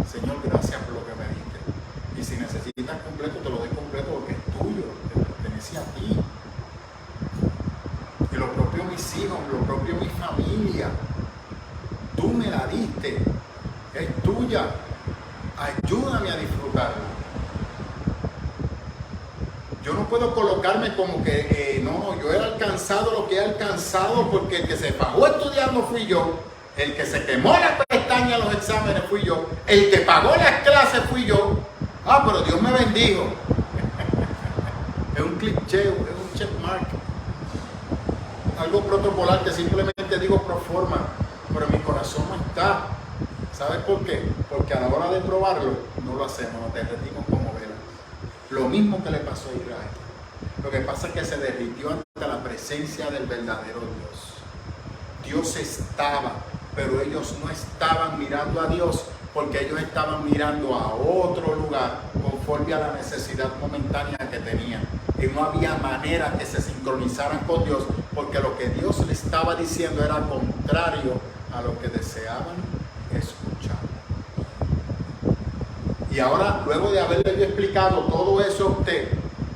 Señor, gracias por lo que me diste. Y si necesitas completo, te lo doy completo porque es tuyo, te pertenece a ti. Y lo propio mis hijos, lo propio mi familia. Tú me la diste. Es tuya. Ayúdame a disfrutarla. Yo no puedo colocarme como que no, yo he alcanzado lo que he alcanzado porque el que se fajó estudiando fui yo, el que se quemó las pestañas en los exámenes fui yo, el que pagó las clases fui yo. Ah, pero Dios me bendijo. Es un cliché, es un checkmark. Algo protocolar que simplemente digo pro forma, pero mi corazón no está. ¿Sabes por qué? Porque a la hora de probarlo no lo hacemos, nos derretimos como velas. Lo mismo que le pasó a Israel. Lo que pasa es que se derritió ante la presencia del verdadero Dios. Dios estaba pero ellos no estaban mirando a Dios, porque ellos estaban mirando a otro lugar conforme a la necesidad momentánea que tenían. Y no había manera que se sincronizaran con Dios, porque lo que Dios le estaba diciendo era contrario a lo que deseaban escuchar. Y ahora, luego de haberle explicado todo eso a usted,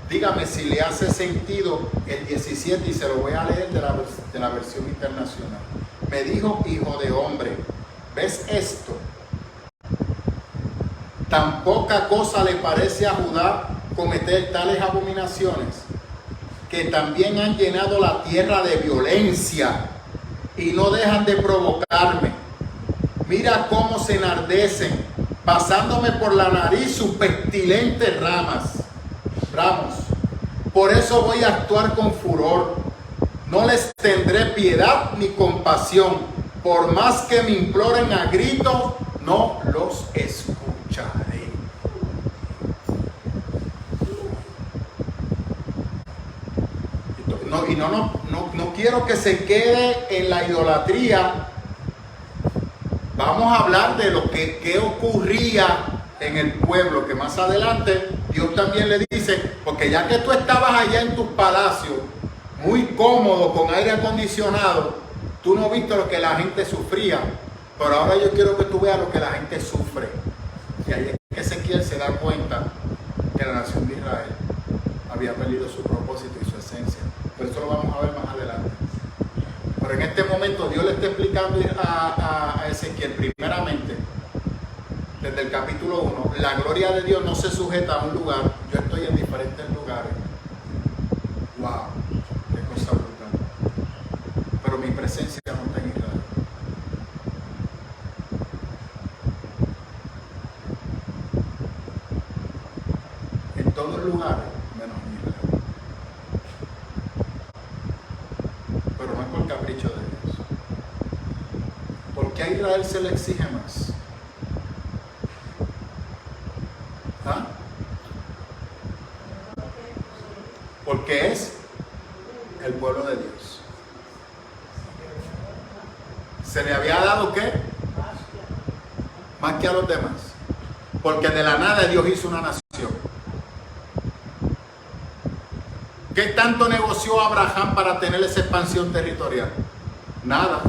dígame si le hace sentido el 17, y se lo voy a leer de la versión internacional. Me dijo: hijo de hombre, ¿ves esto? ¿Tan poca cosa le parece a Judá cometer tales abominaciones, que también han llenado la tierra de violencia y no dejan de provocarme? Mira cómo se enardecen, pasándome por la nariz sus pestilentes ramos. Por eso voy a actuar con furor. No les tendré piedad ni compasión. Por más que me imploren a gritos, no los escucharé. No quiero que se quede en la idolatría. Vamos a hablar de lo que ocurría en el pueblo, que más adelante Dios también le dice, porque ya que tú estabas allá en tus palacios, muy cómodo, con aire acondicionado, tú no viste lo que la gente sufría, pero ahora yo quiero que tú veas lo que la gente sufre. Y ahí es que Ezequiel se da cuenta que la nación de Israel había perdido su propósito y su esencia. Pero eso lo vamos a ver más adelante. Pero en este momento Dios le está explicando a Ezequiel, primeramente, desde el capítulo 1, la gloria de Dios no se sujeta a un lugar. Yo estoy en diferentes lugares. ¡Wow! ¡Qué cosa brutal! Pero mi presencia no está en Israel. En todos los lugares, menos en Israel. Pero no es por capricho de Dios. ¿Por qué a Israel se le exige más? ¿Ah? Porque es el pueblo de Dios. ¿Se le había dado qué? Más que a los demás. Porque de la nada Dios hizo una nación. ¿Qué tanto negoció Abraham para tener esa expansión territorial? Nada.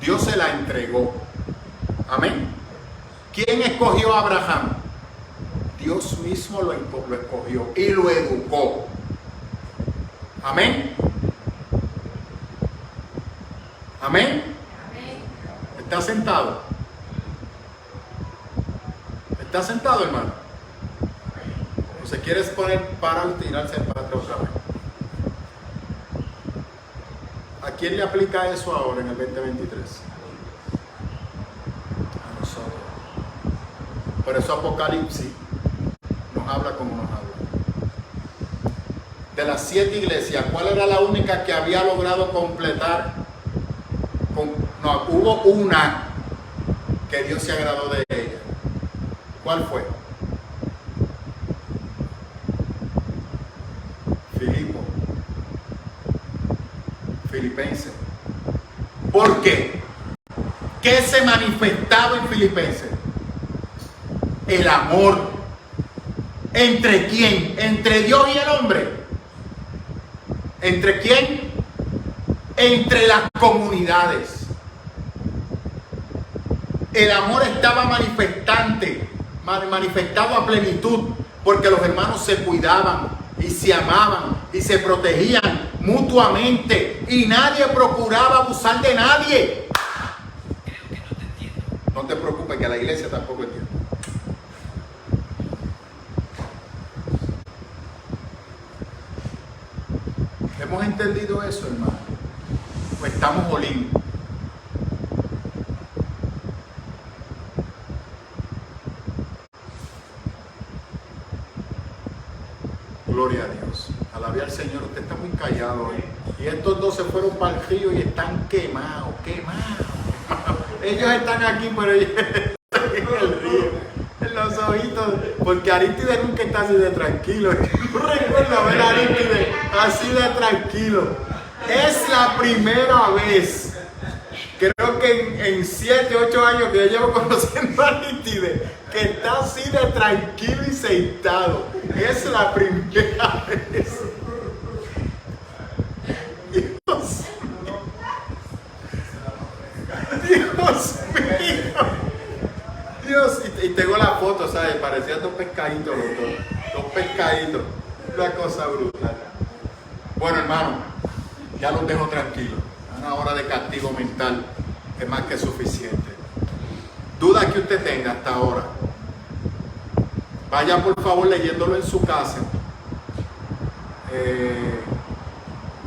Dios se la entregó. Amén. ¿Quién escogió a Abraham? Dios mismo lo escogió y lo educó. Amén. Amén. ¿Está sentado? ¿Está sentado, hermano? ¿O se quiere poner para tirarse el patio otra vez? ¿A quién le aplica eso ahora en el 2023? A nosotros. Por eso Apocalipsis nos habla como nos habla. De las 7 iglesias, ¿cuál era la única que había logrado completar? No, hubo una que Dios se agradó de ella. ¿Cuál fue? Filipenses. ¿Por qué? ¿Qué se manifestaba en Filipenses? El amor. ¿Entre quién? ¿Entre Dios y el hombre? ¿Entre quién? Entre las comunidades. El amor estaba manifestado a plenitud, porque los hermanos se cuidaban y se amaban y se protegían mutuamente y nadie procuraba abusar de nadie. Creo que no te entiendo. No te preocupes, que la iglesia tampoco entiende. ¿Hemos entendido eso, hermano? ¿O estamos oliendo? Gloria a Dios. Alabe al Señor. Usted está muy callado hoy. Y estos dos se fueron para el río y están quemados. Ellos están aquí, pero ellos están en el río. En los ojitos. Porque Aristide nunca está así de tranquilo. No recuerdo ver a Aristide así de tranquilo. Es la primera vez Creo que en 7, 8 años que yo llevo conociendo a Aristide, que está así de tranquilo y sentado. Es la primera vez. Dios mío. Dios, y tengo la foto, ¿sabes? Parecían dos pescaditos los dos. Dos pescaditos. Una cosa brutal. Bueno, hermano, ya los dejo tranquilos. Una hora de castigo mental es más que suficiente. Dudas que usted tenga hasta ahora, vaya por favor leyéndolo en su casa.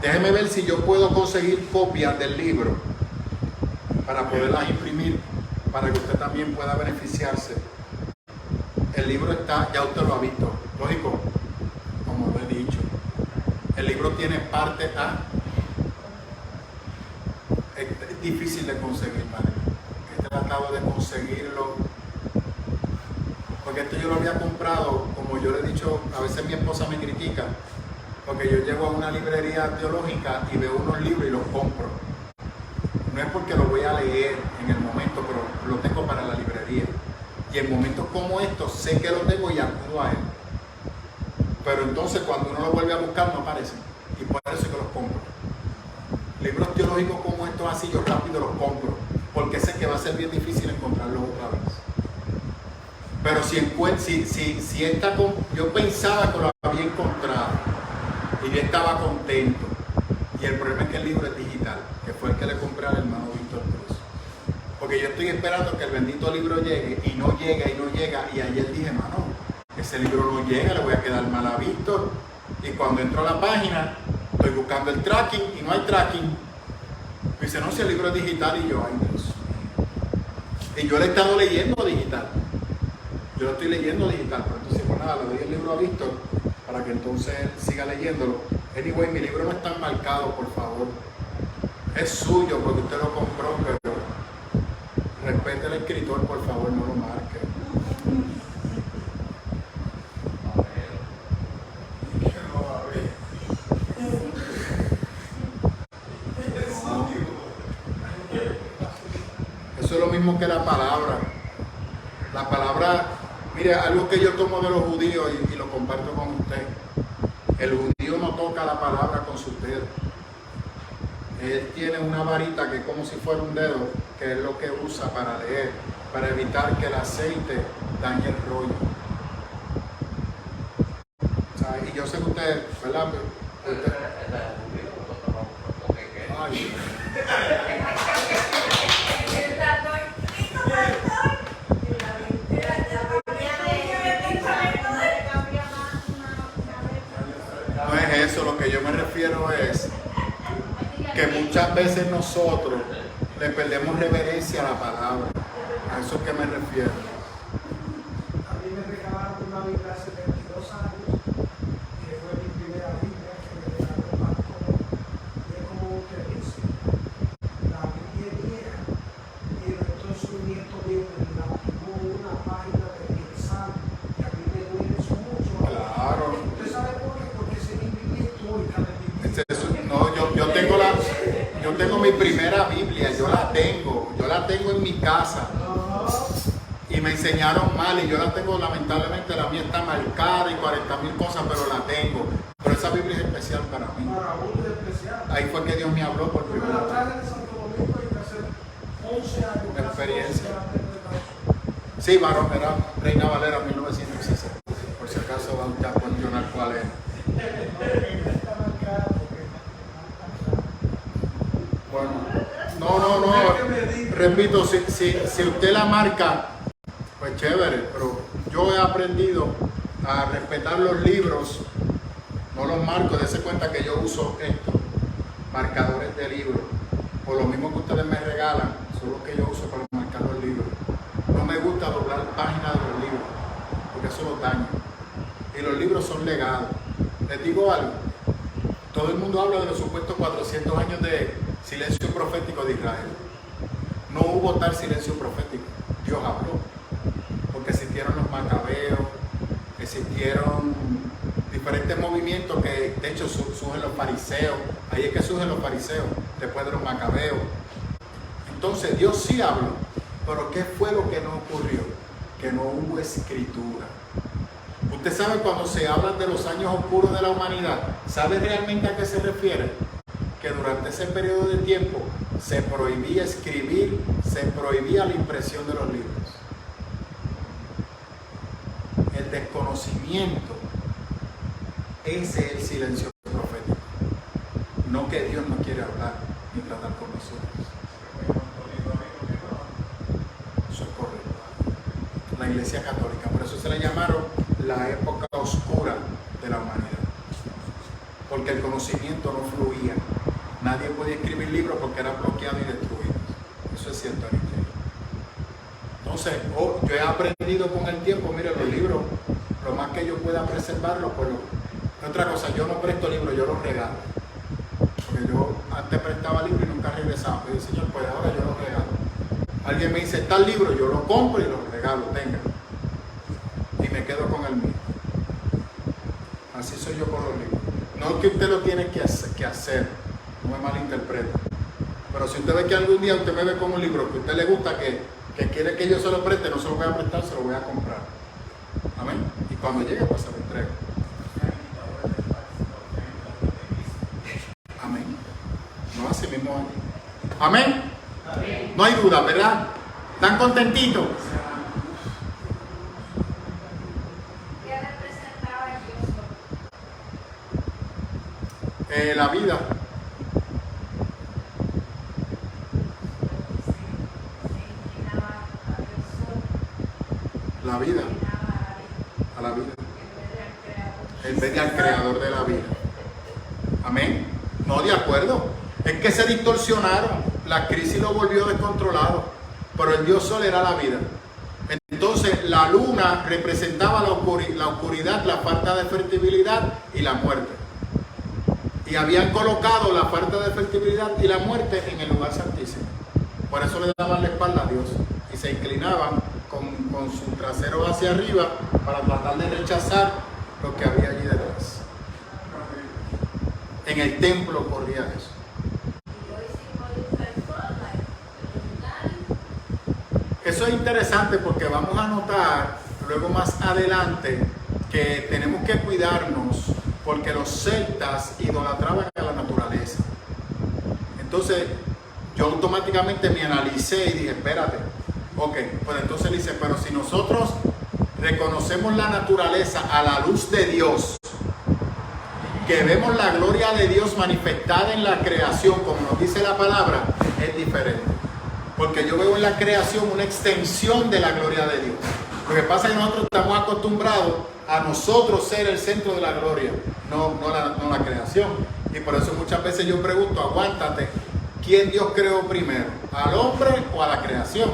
Déjeme ver si yo puedo conseguir copias del libro para poderlas imprimir, para que usted también pueda beneficiarse. El libro está, ya usted lo ha visto, lógico, como lo he dicho. El libro tiene parte A. Es difícil de conseguir, ¿vale? He tratado de conseguirlo, porque esto yo lo había comprado, como yo le he dicho, a veces mi esposa me critica, porque yo llego a una librería teológica y veo unos libros y los compro. No es porque lo voy a leer en el momento, pero lo tengo para la librería. Y en momentos como estos, sé que lo tengo y acudo a él. Pero entonces cuando uno lo vuelve a buscar, no aparecen. Y por eso es que los compro. Libros teológicos como estos así, yo rápido los compro. Porque sé que va a ser bien difícil encontrarlos otra vez. Pero si esta, yo pensaba que lo había encontrado. Y yo estaba contento. Y el problema es que el libro es digital, que fue el que le compré al hermano Víctor Cruz. Porque yo estoy esperando que el bendito libro llegue y no llega y no llega. Y ayer dije, mano, ese libro no llega, le voy a quedar mal a Víctor. Y cuando entro a la página, estoy buscando el tracking y no hay tracking. Me dice, no, si el libro es digital. Y yo, ay Dios. Y yo le he estado leyendo digital. Yo lo estoy leyendo digital. Pero entonces, pues nada, le doy el libro a Víctor para que entonces él siga leyéndolo. Anyway, mi libro no está marcado, por favor. Es suyo porque usted lo compró, pero respete al escritor, por favor, no lo marque. Eso es lo mismo que la palabra. La palabra, mire, algo que yo tomo de los judíos y lo comparto con usted. El judío no toca la palabra con sus dedos. Él tiene una varita que es como si fuera un dedo, que es lo que usa para leer, para evitar que el aceite dañe el rollo. O sea, y yo sé que usted, ¿verdad? Ay. No es eso, lo que yo me refiero es que muchas veces nosotros le perdemos reverencia a la palabra. A eso es que me refiero. A mí me regalaron una Biblia hace 22 años, que fue mi primera Biblia que me regaló el pastor. Y es como usted dice, la Biblia es vieja, y entonces un nieto mío me la firmó una página de Piensal, y a mí me duele eso mucho. Claro. ¿Usted sabe por qué? Porque es mi Biblia histórica de mi vida. No, yo tengo mi primera Biblia, yo la tengo en mi casa. Y me enseñaron mal y yo la tengo, lamentablemente la mía está marcada y 40,000 cosas, pero la tengo. Pero esa Biblia es especial para mí. Para uno es especial. Ahí fue que Dios me habló por Yo me primera la vez. traje de Santo Domingo y hace 11 años. Una experiencia. Casi 12 Sí, varón, era Reina Valera 1960. Por si acaso van a cuestionar cuál es. Bueno, no. Repito, si usted la marca, pues chévere, pero yo he aprendido a respetar los libros, no los marco. Dese cuenta que yo uso estos marcadores de libros, por lo mismo que ustedes me regalan, son los que yo uso para marcar los libros. No me gusta doblar páginas de los libros, porque eso los daña. Y los libros son legados. Les digo algo, todo el mundo habla de los supuestos 400 años de silencio profético de Israel. No hubo tal silencio profético, Dios habló, porque existieron los macabeos, existieron diferentes movimientos que de hecho surgen los fariseos, ahí es que surgen los fariseos, después de los macabeos. Entonces Dios sí habló, pero ¿qué fue lo que no ocurrió? Que no hubo escritura. Usted sabe, cuando se habla de los años oscuros de la humanidad, ¿sabe realmente a qué se refiere? Que durante ese periodo de tiempo se prohibía escribir, se prohibía la impresión de los libros. El desconocimiento, ese es el silencio profético. No que Dios no quiere hablar ni tratar con nosotros. Eso es correcto. La Iglesia Católica, por eso se le llamaron la época oscura de la humanidad. Porque el conocimiento no fluía. Nadie podía escribir libros porque era bloqueado y destruido. Eso es cierto, Aristides. Entonces, yo he aprendido con el tiempo, mire, los libros, lo más que yo pueda preservarlos, pues otra cosa, yo no presto libros, yo los regalo. Porque yo antes prestaba libros y nunca regresaba. Yo dije, Señor, pues ahora yo los regalo. Alguien me dice, tal libro, yo lo compro y lo regalo, tenga. Y me quedo con el mío. Así soy yo con los libros. No es que usted lo tiene que hacer, no me malinterprete. Pero si usted ve que algún día usted me ve con un libro que a usted le gusta, que quiere que yo se lo preste, no se lo voy a prestar, se lo voy a comprar. Amén. Y cuando llegue, pues se lo entrego. Amén. No, así mismo aquí. Amén. No hay duda, ¿verdad? ¿Están contentitos? ¿Qué representaba Dios? La vida. La vida. A la vida. En vez de al creador de la vida. Amén. No, de acuerdo. Es que se distorsionaron. La crisis lo volvió descontrolado. Pero el Dios Sol era la vida. Entonces la luna representaba la oscuridad, la falta de fertilidad y la muerte. Y habían colocado la falta de fertilidad y la muerte en el lugar santísimo. Por eso le daban la espalda a Dios. Y se inclinaban con su trasero hacia arriba para tratar de rechazar lo que había allí detrás. En el templo ocurría eso. Eso es interesante porque vamos a notar luego más adelante que tenemos que cuidarnos porque los celtas idolatraban a la naturaleza. Entonces yo automáticamente me analicé y dije, espérate, ok, pues entonces dice, pero si nosotros reconocemos la naturaleza a la luz de Dios, que vemos la gloria de Dios manifestada en la creación, como nos dice la palabra, es diferente. Porque yo veo en la creación una extensión de la gloria de Dios. Lo que pasa es que nosotros estamos acostumbrados a nosotros ser el centro de la gloria, no la creación. Y por eso muchas veces yo pregunto, aguántate, ¿quién Dios creó primero? ¿Al hombre o a la creación?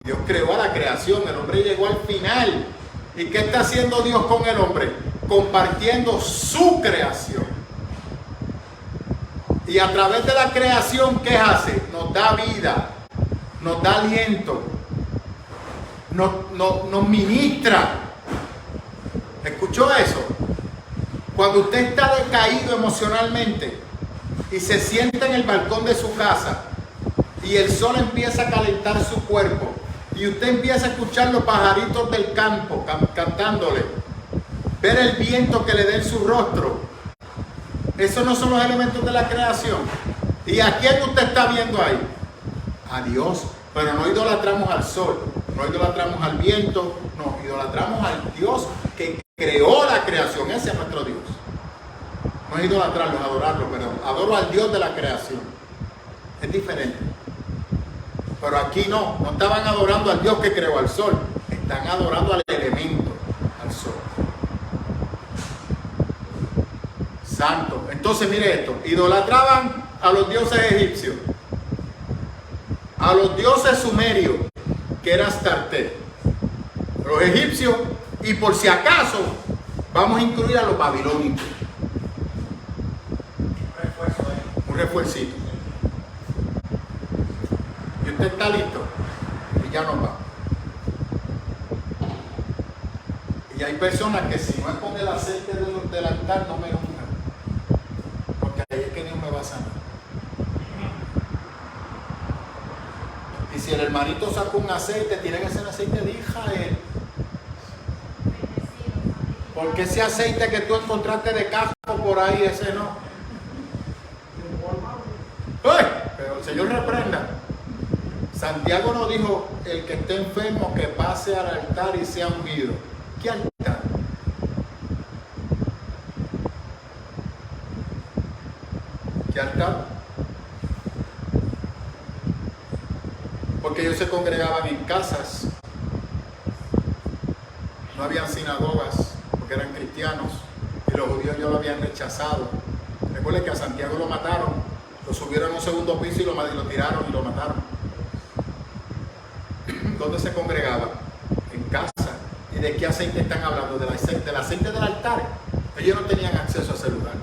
Dios creó a la creación, el hombre llegó al final. ¿Y qué está haciendo Dios con el hombre? Compartiendo su creación. Y a través de la creación, ¿qué hace? Nos da vida, nos da aliento, nos ministra. ¿Escuchó eso? Cuando usted está decaído emocionalmente y se sienta en el balcón de su casa y el sol empieza a calentar su cuerpo y usted empieza a escuchar los pajaritos del campo cantándole, ver el viento que le da en su rostro, esos no son los elementos de la creación. ¿Y a quién usted está viendo ahí? A Dios. Pero no idolatramos al sol, no idolatramos al viento, no, idolatramos al Dios que creó la creación. Ese es nuestro Dios. No es idolatrarlo, es adorarlo, pero adoro al Dios de la creación. Es diferente. Pero aquí no estaban adorando al Dios que creó al sol, están adorando al elemento, al sol. Santo. Entonces mire esto, idolatraban a los dioses egipcios, a los dioses sumerios, que era Astarte, los egipcios, y por si acaso vamos a incluir a los babilónicos. Un refuercito. Y usted está listo y ya nos va. Y hay personas que si no es con el aceite del altar no me unjan, porque ahí es que Dios me va a sanar. el hermanito sacó un aceite, tiene que ser aceite de Israel. Porque ese aceite que tú encontraste de casco por ahí, ese no. ¡Ay! Pero el Señor reprenda. Santiago nos dijo, el que esté enfermo que pase al altar y sea ungido. ¿Qué altar? ¿Qué altar? Porque ellos se congregaban en casas. No habían sinagogas, porque eran cristianos. Y los judíos ya lo habían rechazado. Recuerden que a Santiago lo mataron. Lo subieron a un segundo piso y lo tiraron y lo mataron. ¿Dónde se congregaban? En casa. ¿Y de qué aceite están hablando? Del aceite del altar. Ellos no tenían acceso a ese lugar.